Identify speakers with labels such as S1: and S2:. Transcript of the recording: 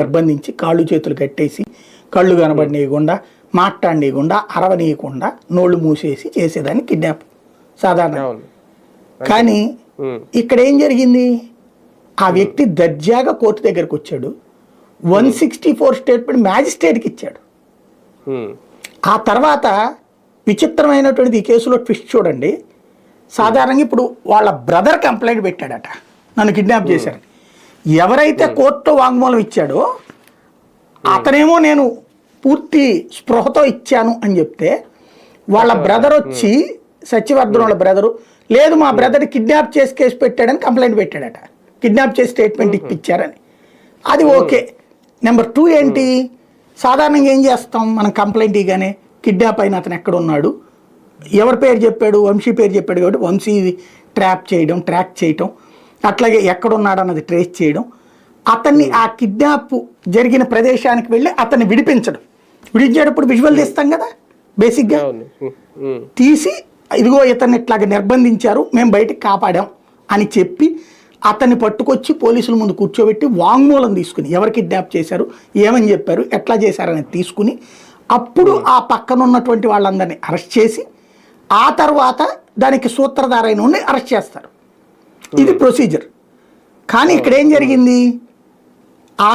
S1: నిర్బంధించి కాళ్ళు చేతులు కట్టేసి కళ్ళు కనబడినీయకుండా మాట్లాడనీయకుండా అరవనీయకుండా నోళ్ళు మూసేసి చేసేదాన్ని కిడ్నాప్ సాధారణ. కానీ ఇక్కడ ఏం జరిగింది, ఆ వ్యక్తి దర్జాగా కోర్టు దగ్గరకు వచ్చాడు, 164 స్టేట్మెంట్ మ్యాజిస్ట్రేట్కి ఇచ్చాడు. ఆ తర్వాత విచిత్రమైనటువంటిది ఈ కేసులో ట్విస్ట్ చూడండి. సాధారణంగా ఇప్పుడు వాళ్ళ బ్రదర్ కంప్లైంట్ పెట్టాడట, నన్ను కిడ్నాప్ చేశారని. ఎవరైతే కోర్టు వాంగ్మూలం ఇచ్చాడో అతనేమో నేను పూర్తి స్పృహతో ఇచ్చాను అని చెప్తే, వాళ్ళ బ్రదర్ వచ్చి సత్యవర్ధన్ వాళ్ళ బ్రదరు లేదు మా బ్రదర్ కిడ్నాప్ చేసి కేసు పెట్టాడని కంప్లైంట్ పెట్టాడట, కిడ్నాప్ చేసి స్టేట్మెంట్ ఇప్పించారని. అది ఓకే. నెంబర్ 2 ఏంటి, సాధారణంగా ఏం చేస్తాం మనం కంప్లైంట్ ఇగానే కిడ్నాప్ అయిన అతను ఎక్కడ ఉన్నాడు, ఎవరి పేరు చెప్పాడు, వంశీ పేరు చెప్పాడు కాబట్టి వంశీ ట్రాక్ చేయడం, అట్లాగే ఎక్కడున్నాడు అన్నది ట్రేస్ చేయడం, అతన్ని ఆ కిడ్నాప్ జరిగిన ప్రదేశానికి వెళ్ళి అతన్ని విడిపించేటప్పుడు విజువల్ తీస్తాం కదా బేసిక్గా, తీసి ఇదిగో ఇతన్ని ఇట్లాగ నిర్బంధించారు మేము బయటకు కాపాడాం అని చెప్పి అతన్ని పట్టుకొచ్చి పోలీసుల ముందు కూర్చోబెట్టి వాంగ్మూలం తీసుకుని ఎవరు కిడ్నాప్ చేశారు, ఏమని చెప్పారు, ఎట్లా చేశారని తీసుకుని అప్పుడు ఆ పక్కన ఉన్నటువంటి వాళ్ళందరినీ అరెస్ట్ చేసి ఆ తర్వాత దానికి సూత్రధారైన అరెస్ట్ చేస్తారు. ఇది ప్రొసీజర్. కానీ ఇక్కడ ఏం జరిగింది, ఆ